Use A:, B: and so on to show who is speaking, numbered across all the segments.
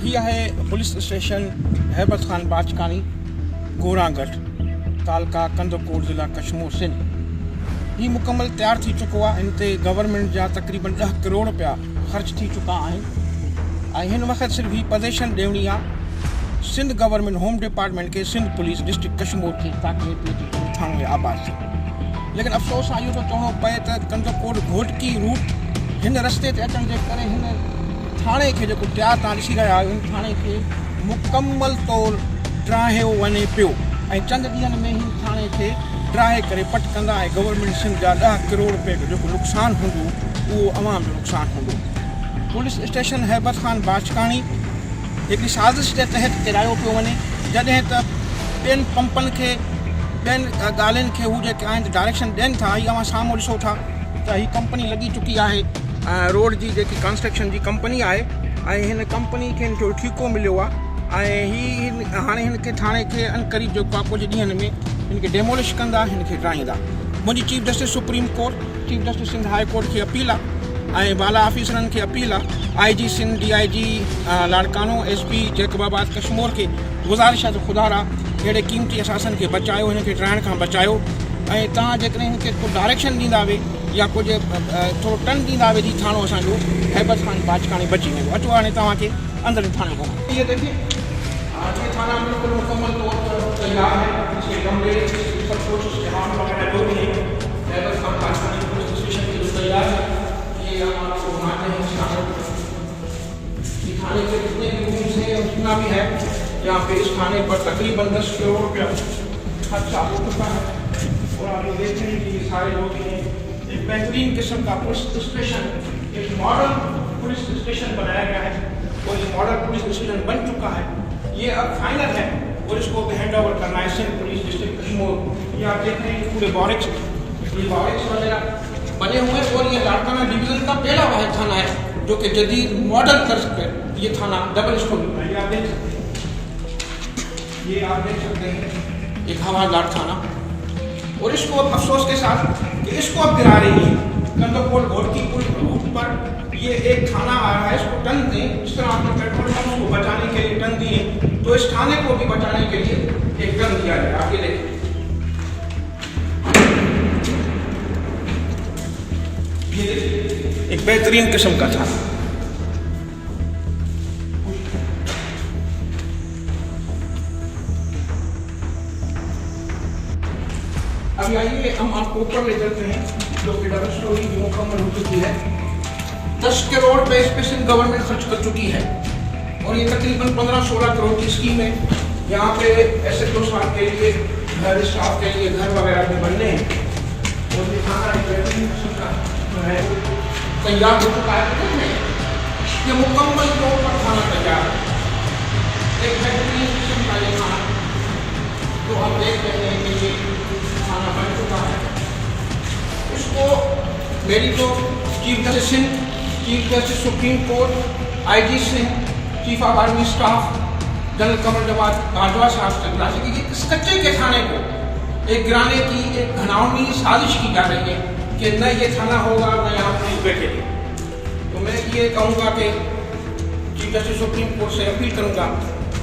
A: ही है police station Haibat Khan बाचकानी गोरागढ़ तालका Kandhkot ज़िला कश्मीर सिंध। ही मुकम्मल तैयार थी चुको आहे। इन ते गवर्नमेंट जा तकरीबन 10 करोड़ रुपया ख़र्च थी चुका आहिनि ऐं हिन वक़्तु सिर्फ़ु ही पोजीशन ॾियणी आहे सिंध गवर्नमेंट होम डिपार्टमेंट के सिंध पुलिस डिस्ट्रिक्ट कश्मीर खे ताकि थाणे में आबाद थिए। लेकिन अफ़सोस आहे इहो थो चवणो पए त कंदकोट घोटकी रूट हिन रस्ते ते अचण जे करे हिन थाणे खे जेको तयारु तव्हां ॾिसी रहिया आहियो हिन थाणे खे मुकम्मल तौरु ड्राहियो वञे पियो ऐं चंद ॾींहंनि में ही थाणे खे ड्राहे करे पट कंदा ऐं गवर्नमेंट सिंध जा 10 करोड़ रुपए जो जेको नुक़सानु हूंदो उहो अवाम जो नुक़सानु हूंदो। पुलिस स्टेशन हैबत खान बाचकानी हिकिड़ी साज़िश जे तहत किरायो पियो वञे जॾहिं त ॿियनि पंपनि खे ॿियनि ॻाल्हियुनि खे हू जेके आहिनि डायरेक्शन ॾियनि था। हीअ अवां साम्हूं ॾिसो था त हीअ कंपनी लॻी चुकी आहे रोड जी जेकी कंस्ट्रक्शन जी कंपनी आहे ऐं हिन कंपनी खे हिन जो ठीको मिलियो आहे ऐं ही हाणे हिन खे थाणे खे अनक़रीब जेको आहे कुझु ॾींहंनि में हिन खे डेमोलिश कंदा हिन खे ड्राईंदा। मुंहिंजी chief justice supreme court chief justice Sindh high court खे अपील आहे ऐं बाला ऑफिसरनि खे अपील आहे IG Sindh DIG Larkana SP Jacobabad Kashmir खे गुज़ारिश आहे त ख़ुदा अहिड़े क़ीमती असासनि खे बचायो हिन खे ड्राइण खां बचायो ऐं तव्हां जेकॾहिं हिन खे को डायरेक्शन ॾींदा वे या कुझु थोरो टन ॾींदा वे जीअं थाणो असांजो हैबत खान बाचकानी बची वेंदो। अचो हाणे तव्हांखे अंदरि थाणे घुमां। ये देखिए ये थाना बिल्कुल मुकम्मल तौर पर तैयार है। इसके कमरे सब कुछ इस्तेमाल वगैरह जो भी है हैबत खान बाचकानी पुलिस स्टेशन की जो तैयार है ये हम आपको घुमाते हैं। इस थाने के जितने भी रूम्स हैं उतना भी है यहाँ पे इस थाने पर तकरीबन 10 करोड़ रुपया खर्चा हो चुका है और आप लोग देखते हैं कि ये सारे लोग हैं। एक बेहतरीन किस्म का पुलिस स्टेशन एक मॉडल पुलिस स्टेशन बनाया गया है और ये मॉडल पुलिस स्टेशन बन चुका है। ये अब फाइनल है और इसको हैंड ओवर करना है सिंध पुलिस डिस्ट्रिक्ट कश्मीर। ये आप देख रहे हैं पूरे बॉरिक्स वगैरह बने हुए और ये लाड़काना डिवीजन का पहला वाहिद थाना है जो कि जदीद मॉडल तर्ज पर ये थाना डबल स्टोरी है। ये आप देख सकते हैं एक हवादार थाना और इसको अब अफसोस के साथ कि इसको अब गिरा रही है कंदकोट घोटकी पुल रूट पर ये एक थाना आ रहा है इसको टन दें। इस तरह आपने पेट्रोल पंप को बचाने के लिए टन दिए तो इस थाने को भी बचाने के लिए एक टन दिया जाए। आगे देखिए ये देखिए एक बेहतरीन किस्म का थाना। अभी आइए हम आपको ऊपर ले चलते हैं जो कि डबल स्टोरी की मुकम्मल हो चुकी है। 10 करोड़ पे इस पे सिंध गवर्नमेंट खर्च कर चुकी है और ये तकरीबन 15-16 करोड़ की स्कीम है। यहाँ पे SHO साहब के लिए घर स्टाफ के लिए घर वगैरह भी बनने हैं और ये थाना एक बेहतरीन किस्म का है तैयार हो चुका है। ये मुकम्मल तौर पर थाना तैयार है एक बेहतरीन किस्म का ये थाना तो हम देख रहे हैं कि ये थाना बन चुका है। इसको मेरी तो chief justice Sindh chief justice supreme court IG Sindh chief of army staff general Qamar Javed Bajwa sahab से गुजारिश की कि इस कच्चे के थाने को एक गिराने की एक घनावनी साजिश की जा रही है कि न ये थाना होगा न यहाँ पुलिस बैठेगी। तो मैं ये कहूँगा कि चीफ जस्टिस सुप्रीम कोर्ट से अपील करूँगा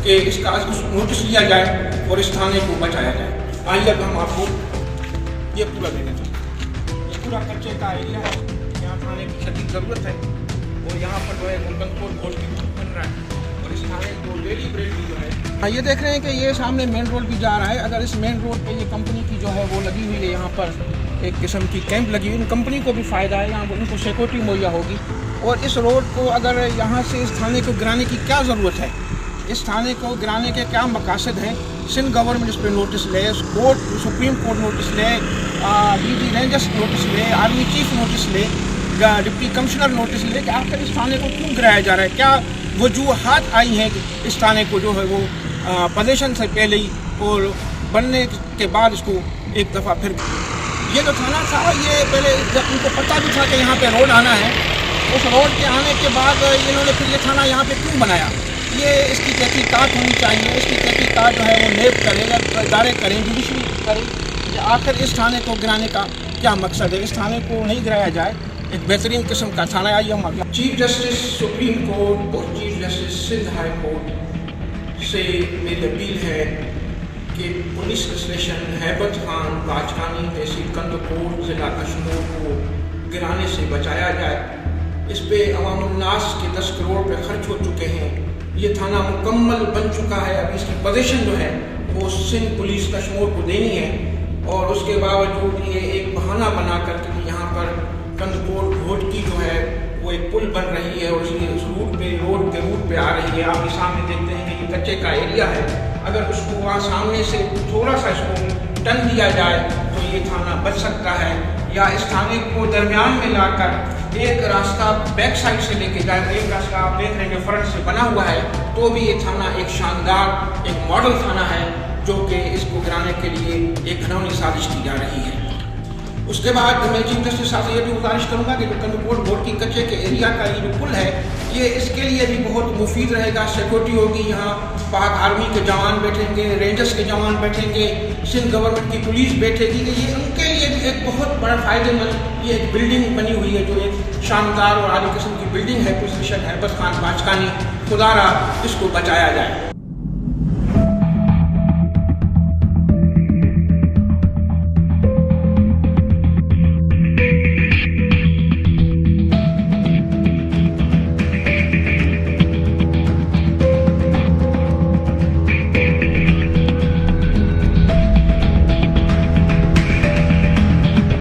A: कि इसका नोटिस लिया जाए और इस थाने को बचाया जाए। आइए अब हम आपको ये पूरा देना चाहिए। ये पूरा कच्चे का एरिया है यहाँ थाने की सटीक ज़रूरत है और यहाँ पर जो है कंदकोट घोटकी बन रहा है और इस थाने को डेली ब्रेडली जो है ये देख रहे हैं कि ये सामने मेन रोड भी जा रहा है। अगर इस मेन रोड पे ये कंपनी की जो है वो लगी हुई है यहाँ पर एक किस्म की कैंप लगी हुई इन कंपनी को भी फ़ायदा है यहाँ उनको सिक्योरिटी मुहैया होगी। और इस रोड को अगर यहाँ से इस थाने को गिराने की क्या ज़रूरत है इस थाने को गिराने के क्या मकासद हैं सिंध गवर्नमेंट इस पर नोटिस ले कोर्ट सुप्रीम कोर्ट नोटिस ले DG रेंजर्स नोटिस ले आर्मी चीफ नोटिस ले डिप्टी कमिश्नर नोटिस ले कि आखिर इस थाने को क्यों गिराया जा रहा है। क्या वजूहात आई हैं कि इस थाने को जो है वो पोजीशन से पहले ही और बनने के बाद इसको एक दफ़ा फिर ये जो थाना था ये पहले जब उनको पता भी था कि यहाँ पे रोड आना है उस रोड के आने के बाद इन्होंने फिर ये थाना यहाँ पे क्यों बनाया। ये इसकी तहकीकात होनी चाहिए। इसकी तहकीकात जो है वो नेब करें इदारे करें जुडिशरी करें कि आखिर इस थाने को गिराने का क्या मकसद है। इस थाने को नहीं गिराया जाए एक बेहतरीन किस्म का थाना। आइए हम आगे। चीफ जस्टिस सुप्रीम कोर्ट और chief justice Sindh high court से मेरी अपील है कि पुलिस स्टेशन हैबत खान बाजकानी तहसील कंदकोट ज़िला कश्मीर को गिराने से बचाया जाए। इस पे अवामुन्नास के 10 करोड़ रुपये खर्च हो चुके हैं। ये थाना मुकम्मल बन चुका है। अभी इसकी पोजीशन जो है वो सिंध पुलिस कश्मीर को देनी है, और उसके बावजूद ये एक बहाना बना करके यहाँ पर कंदकोट घोटकी जो है वो एक पुल बन रही है और इसलिए उस रोड के रूट पे आ रही है। आप सामने देखते हैं कि ये कच्चे का एरिया है। अगर उसको वहाँ सामने से थोड़ा सा इसको टन दिया जाए तो ये थाना बच सकता है, या इस थाने को दरमियान में लाकर एक रास्ता बैक साइड से लेके जाए। एक रास्ता आप देख रहे हैं फ्रंट से बना हुआ है, तो भी ये थाना एक शानदार एक मॉडल थाना है जो कि इसको गिराने के लिए एक घिनौनी साजिश की जा रही है। उसके बाद मैं चीफ जस्टिस साहब से ये भी गुजारिश करूँगा कि जो कंदकोट घोटकी कच्चे के एरिया का ये जो पुल है, ये इसके लिए भी बहुत मुफीद रहेगा। सिक्योरिटी होगी, यहाँ पाक आर्मी के जवान बैठेंगे, रेंजर्स के जवान बैठेंगे, सिंध गवर्नमेंट की पुलिस बैठेगी। ये उनके लिए भी एक बहुत बड़ा फ़ायदेमंद ये एक बिल्डिंग बनी हुई है, जो एक शानदार और आली किस्म की बिल्डिंग है। पुलिस स्टेशन हैबत खान बाजकानी, खुदारा इसको बचाया जाए।